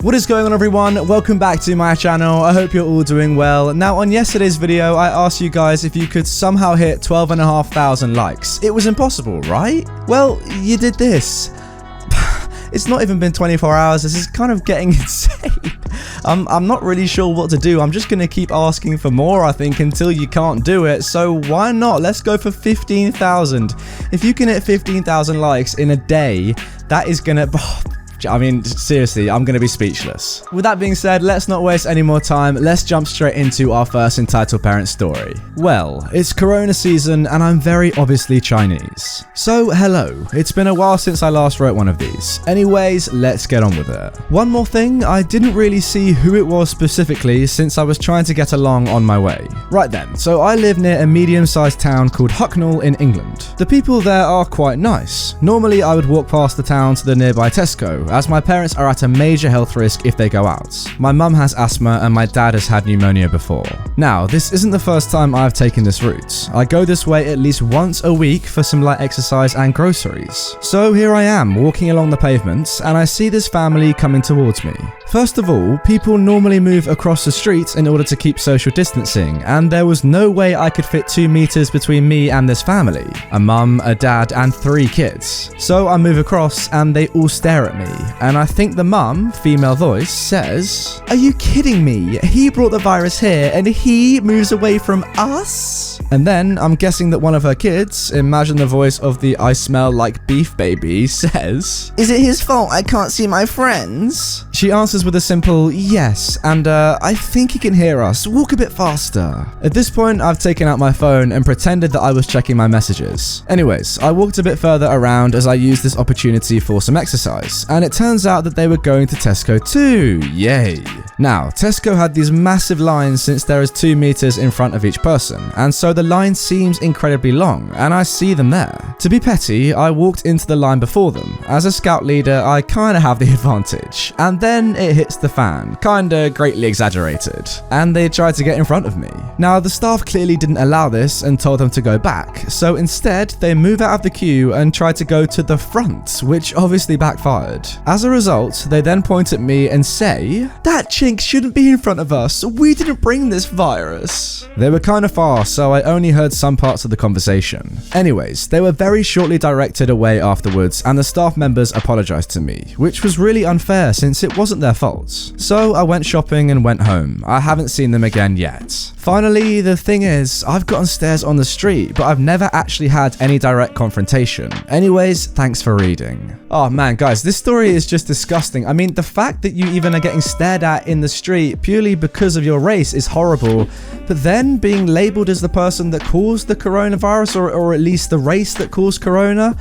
What is going on, everyone? Welcome back to my channel. I hope you're all doing well. Now, on yesterday's video, I asked you guys if you could somehow hit 12,500 likes. It was impossible, right? Well, you did this. It's not even been 24 hours. This is kind of getting insane. I'm not really sure what to do. I'm just going to keep asking for more, I think, until you can't do it. So why not? Let's go for 15,000. If you can hit 15,000 likes in a day, that is going to... I mean, seriously, I'm going to be speechless. With that being said, let's not waste any more time. Let's jump straight into our first entitled parent story. Well, it's Corona season and I'm very obviously Chinese. So, hello. It's been a while since I last wrote one of these. Anyways, let's get on with it. One more thing, I didn't really see who it was specifically since I was trying to get along on my way. Right then, so I live near a medium-sized town called Hucknall in England. The people there are quite nice. Normally, I would walk past the town to the nearby Tesco, as my parents are at a major health risk if they go out. My mum has asthma and my dad has had pneumonia before. Now, this isn't the first time I've taken this route. I go this way at least once a week for some light exercise and groceries. So here I am, walking along the pavements, and I see this family coming towards me. First of all, people normally move across the street in order to keep social distancing, and there was no way I could fit 2 meters between me and this family. A mum, a dad, and 3 kids. So I move across and they all stare at me. And I think the mum, female voice, says, "Are you kidding me? He brought the virus here and he moves away from us?" And then I'm guessing that one of her kids, imagine the voice of the "I smell like beef baby," says, "Is it his fault I can't see my friends?" She answers with a simple yes, and I think he can hear us. Walk a bit faster. At this point, I've taken out my phone and pretended that I was checking my messages. Anyways, I walked a bit further around as I used this opportunity for some exercise, and it turns out that they were going to Tesco too. Yay. Now, Tesco had these massive lines since there is 2 meters in front of each person, and so the line seems incredibly long, and I see them there. To be petty, I walked into the line before them. As a scout leader, I kinda have the advantage. And then it hits the fan, kinda greatly exaggerated, and they tried to get in front of me. Now, the staff clearly didn't allow this and told them to go back, so instead, they move out of the queue and try to go to the front, which obviously backfired. As a result, they then point at me and say, "That chink shouldn't be in front of us. We didn't bring this virus." They were kind of far, so I only heard some parts of the conversation. Anyways, they were very shortly directed away afterwards, and the staff members apologized to me, which was really unfair since it wasn't their fault. So I went shopping and went home. I haven't seen them again yet. Finally, the thing is, I've gotten stares on the street, but I've never actually had any direct confrontation. Anyways, thanks for reading. Oh man, guys, this story is just disgusting. I mean, the fact that you even are getting stared at in the street purely because of your race is horrible, but then being labeled as the person that caused the coronavirus, or at least the race that caused corona,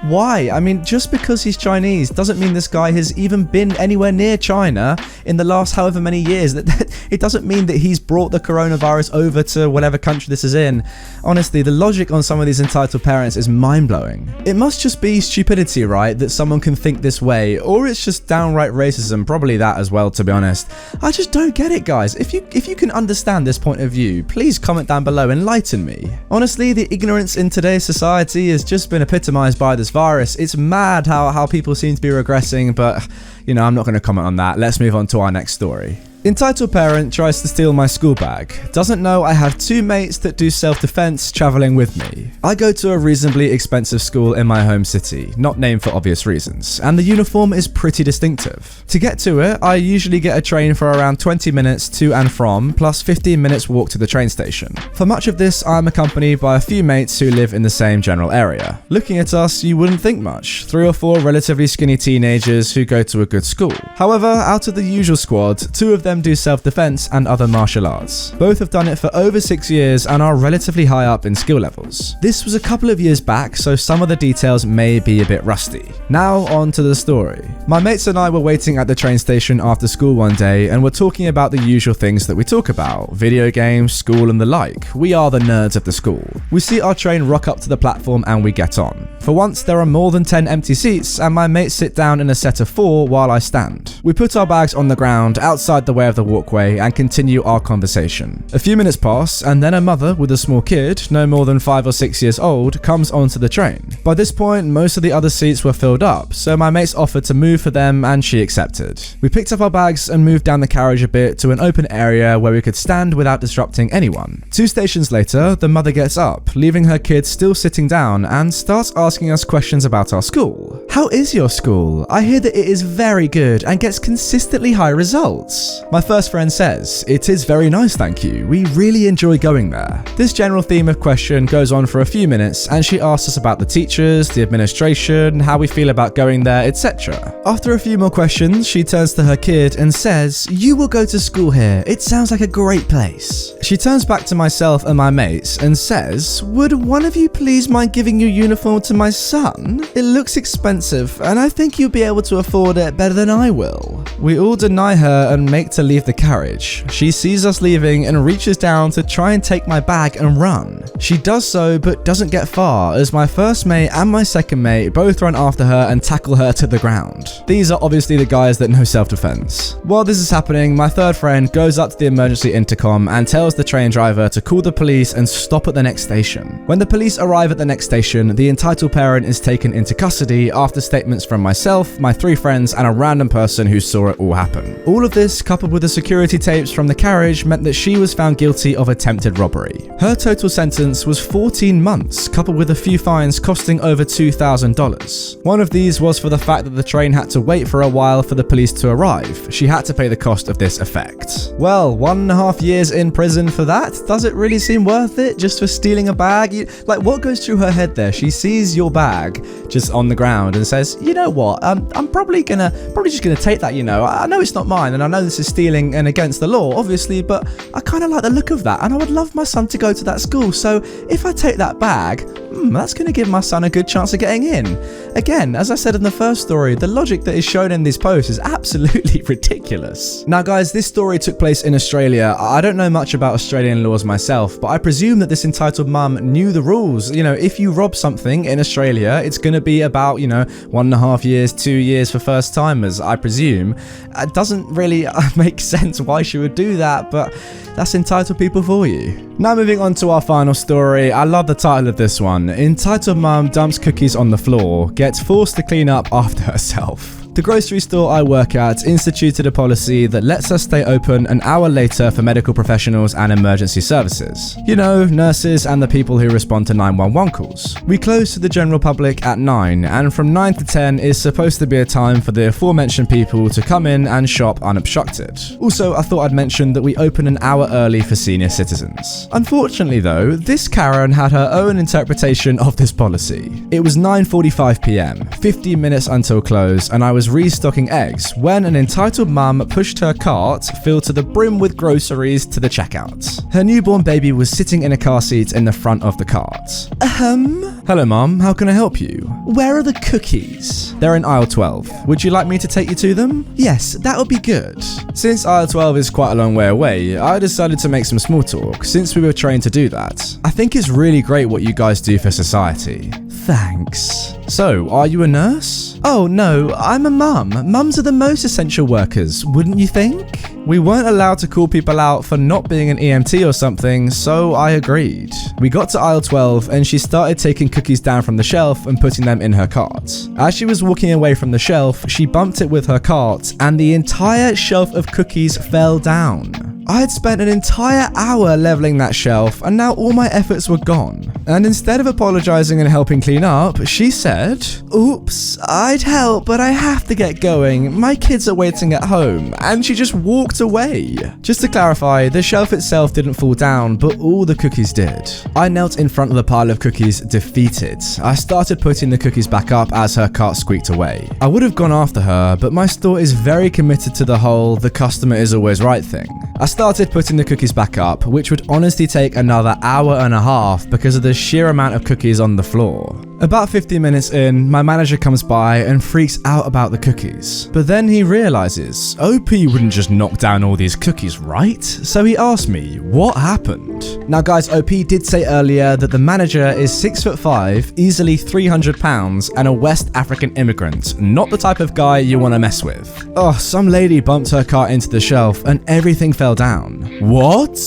why? I mean, just because he's Chinese doesn't mean this guy has even been anywhere near China in the last however many years. It doesn't mean that he's brought the coronavirus over to whatever country this is in. Honestly, the logic on some of these entitled parents is mind-blowing. It must just be stupidity, right, that someone can think this way, or it's just downright racism, probably that as well, to be honest. I just don't get it, guys. If you can understand this point of view, please comment down below, enlighten me. Honestly, the ignorance in today's society has just been epitomized by this virus. It's mad how people seem to be regressing, but you know, I'm not going to comment on that. Let's move on to our next story. Entitled parent tries to steal my school bag. Doesn't know I have 2 mates that do self-defense traveling with me. I go to a reasonably expensive school in my home city, not named for obvious reasons, and the uniform is pretty distinctive. To get to it, I usually get a train for around 20 minutes to and from, plus 15 minutes walk to the train station. For much of this, I'm accompanied by a few mates who live in the same general area. Looking at us, you wouldn't think much. 3 or 4 relatively skinny teenagers who go to a good school. However, out of the usual squad, 2 of them do self-defense and other martial arts. Both have done it for over 6 years and are relatively high up in skill levels. This was a couple of years back, so some of the details may be a bit rusty. Now on to the story. My mates and I were waiting at the train station after school one day and were talking about the usual things that we talk about: video games, school and the like. We are the nerds of the school. We see our train rock up to the platform and we get on. For once, there are more than 10 empty seats and my mates sit down in a set of 4 while I stand. We put our bags on the ground outside the way of the walkway and continue our conversation. A few minutes pass, and then a mother with a small kid, no more than 5 or 6 years old, comes onto the train. By this point, most of the other seats were filled up, so my mates offered to move for them and she accepted. We picked up our bags and moved down the carriage a bit to an open area where we could stand without disrupting anyone. 2 stations later, the mother gets up, leaving her kid still sitting down, and starts asking us questions about our school. How is your school? I hear that it is very good and gets consistently high results. My first friend says, it is very nice, thank you. We really enjoy going there. This general theme of question goes on for a few minutes, and she asks us about the teachers, the administration, how we feel about going there, etc. After a few more questions, she turns to her kid and says, you will go to school here. It sounds like a great place. She turns back to myself and my mates and says, would one of you please mind giving your uniform to my son? It looks expensive and I think you'll be able to afford it better than I will. We all deny her and make to leave the carriage. She sees us leaving and reaches down to try and take my bag and run. She does so but doesn't get far, as my first mate and my second mate both run after her and tackle her to the ground. These are obviously the guys that know self-defense. While this is happening, my third friend goes up to the emergency intercom and tells the train driver to call the police and stop at the next station. When the police arrive at the next station, the entitled parent is taken into custody after statements from myself, my 3 friends, and a random person who saw it all happen. All of this, coupled with the security tapes from the carriage, meant that she was found guilty of attempted robbery. Her total sentence was 14 months, coupled with a few fines costing over $2,000. One of these was for the fact that the train had to wait for a while for the police to arrive. She had to pay the cost of this effect. Well, 1.5 years in prison for that? Does it really seem worth it just for stealing a bag? Like, what goes through her head there? She sees your bag just on the ground and says, you know what, I'm probably just gonna take that, you know. I know it's not mine and I know this is stealing and against the law, obviously, but I kind of like the look of that and I would love my son to go to that school. So if I take that bag, that's going to give my son a good chance of getting in. Again, as I said in the first story, the logic that is shown in these posts is absolutely ridiculous. Now guys, this story took place in Australia. I don't know much about Australian laws myself, but I presume that this entitled mum knew the rules. You know, if you rob something in Australia, it's going to be about, 1.5 years, 2 years for first timers, I presume. It doesn't really make sense why she would do that, but that's entitled people for you. Now moving on to our final story. I love the title of this one. Entitled mum dumps cookies on the floor, gets forced to clean up after herself. The grocery store I work at instituted a policy that lets us stay open an hour later for medical professionals and emergency services. You know, nurses and the people who respond to 911 calls. We close to the general public at 9, and from 9 to 10 is supposed to be a time for the aforementioned people to come in and shop unobstructed. Also, I thought I'd mention that we open an hour early for senior citizens. Unfortunately though, this Karen had her own interpretation of this policy. It was 9:45 p.m, 15 minutes until close, and I was restocking eggs when an entitled mum pushed her cart filled to the brim with groceries to the checkout. Her newborn baby was sitting in a car seat in the front of the cart. Hello mum, how can I help you? Where are the cookies? They're in aisle 12. Would you like me to take you to them? Yes, that would be good. Since aisle 12 is quite a long way away, I decided to make some small talk since we were trained to do that. I think it's really great what you guys do for society. Thanks. So, are you a nurse? Oh no, I'm a mum. Mums are the most essential workers, wouldn't you think? We weren't allowed to call people out for not being an EMT or something, so I agreed. We got to aisle 12 and she started taking cookies down from the shelf and putting them in her cart. As she was walking away from the shelf, she bumped it with her cart and the entire shelf of cookies fell down. I had spent an entire hour leveling that shelf and now all my efforts were gone. And instead of apologizing and helping clean up, she said, "Oops, I'd help, but I have to get going. My kids are waiting at home." And she just walked away. Just to clarify, the shelf itself didn't fall down, but all the cookies did. I knelt in front of the pile of cookies, defeated. I started putting the cookies back up as her cart squeaked away. I would have gone after her, but my store is very committed to the whole "the customer is always right" thing. I started putting the cookies back up, which would honestly take another hour and a half because of the sheer amount of cookies on the floor. About 15 minutes in, my manager comes by and freaks out about the cookies. But then he realizes OP wouldn't just knock down all these cookies, right? So he asked me, what happened? Now guys, OP did say earlier that the manager is 6'5", easily 300 pounds, and a West African immigrant, not the type of guy you want to mess with. Oh, some lady bumped her cart into the shelf and everything fell down. What?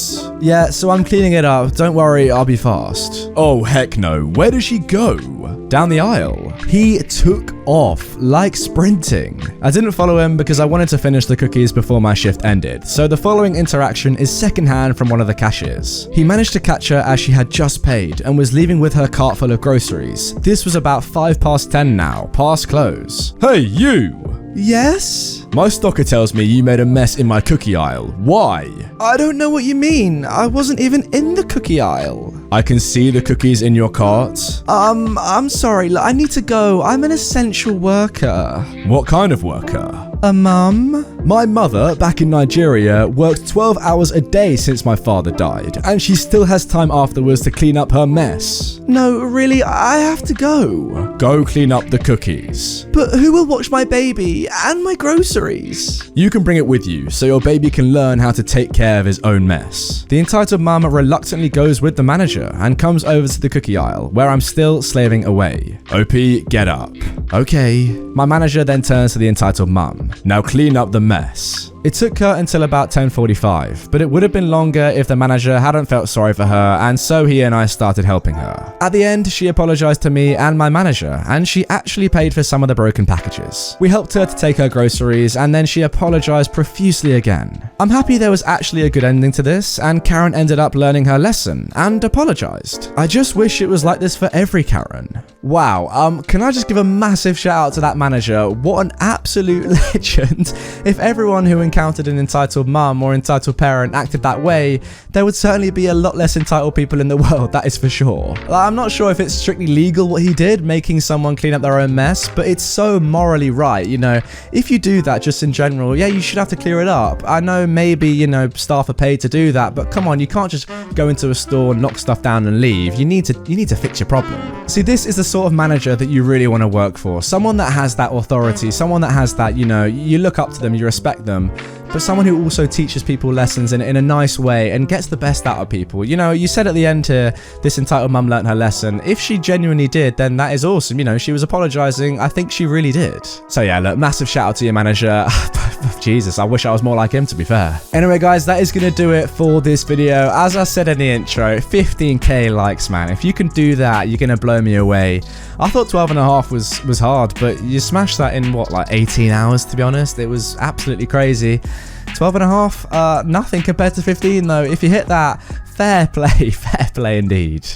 Yeah, so I'm cleaning it up. Don't worry, I'll be fast. Oh, heck no. Where does she go? Down the aisle. He took off like sprinting. I didn't follow him because I wanted to finish the cookies before my shift ended, so the following interaction is secondhand from one of the cashiers. He managed to catch her as she had just paid and was leaving with her cart full of groceries. This was about 10:05 now, past close. Hey, you! Yes? My stalker tells me you made a mess in my cookie aisle. Why? I don't know what you mean. I wasn't even in the cookie aisle. I can see the cookies in your cart. I'm sorry. I need to go. I'm an essential worker. What kind of worker? A mum? My mother, back in Nigeria, worked 12 hours a day since my father died, and she still has time afterwards to clean up her mess. No, really, I have to go. Go clean up the cookies. But who will watch my baby and my groceries? You can bring it with you, so your baby can learn how to take care of his own mess. The entitled mum reluctantly goes with the manager and comes over to the cookie aisle, where I'm still slaving away. OP, get up. Okay. My manager then turns to the entitled mum. Now clean up the mess. It took her until about 10:45, but it would have been longer if the manager hadn't felt sorry for her, and so he and I started helping her. At the end, she apologized to me and my manager, and she actually paid for some of the broken packages. We helped her to take her groceries, and then she apologized profusely again. I'm happy there was actually a good ending to this, and Karen ended up learning her lesson and apologized. I just wish it was like this for every Karen. Wow, can I just give a massive shout out to that manager? What an absolute legend. If everyone who encountered an entitled mum or entitled parent acted that way, there would certainly be a lot less entitled people in the world, that is for sure. I'm not sure if it's strictly legal what he did, making someone clean up their own mess, but it's so morally right, you know. If you do that just in general, yeah, you should have to clear it up. I know maybe, you know, staff are paid to do that, but come on, you can't just go into a store, knock stuff down and leave. You need to fix your problem. See, this is the sort of manager that you really want to work for. Someone that has that authority, someone that has that, you know, you look up to them, you respect them, but someone who also teaches people lessons in a nice way and gets the best out of people. You know, you said at the end here, this entitled mum learnt her lesson. If she genuinely did, then that is awesome. You know, she was apologizing. I think she really did. So yeah, look, massive shout out to your manager. Jesus, I wish I was more like him, to be fair. Anyway, guys, that is going to do it for this video. As I said in the intro, 15k likes, man. If you can do that, you're going to blow me away. I thought 12.5 was hard, but you smashed that in, what, like 18 hours, to be honest? It was absolutely crazy. 12.5, nothing compared to 15, though. If you hit that, fair play indeed.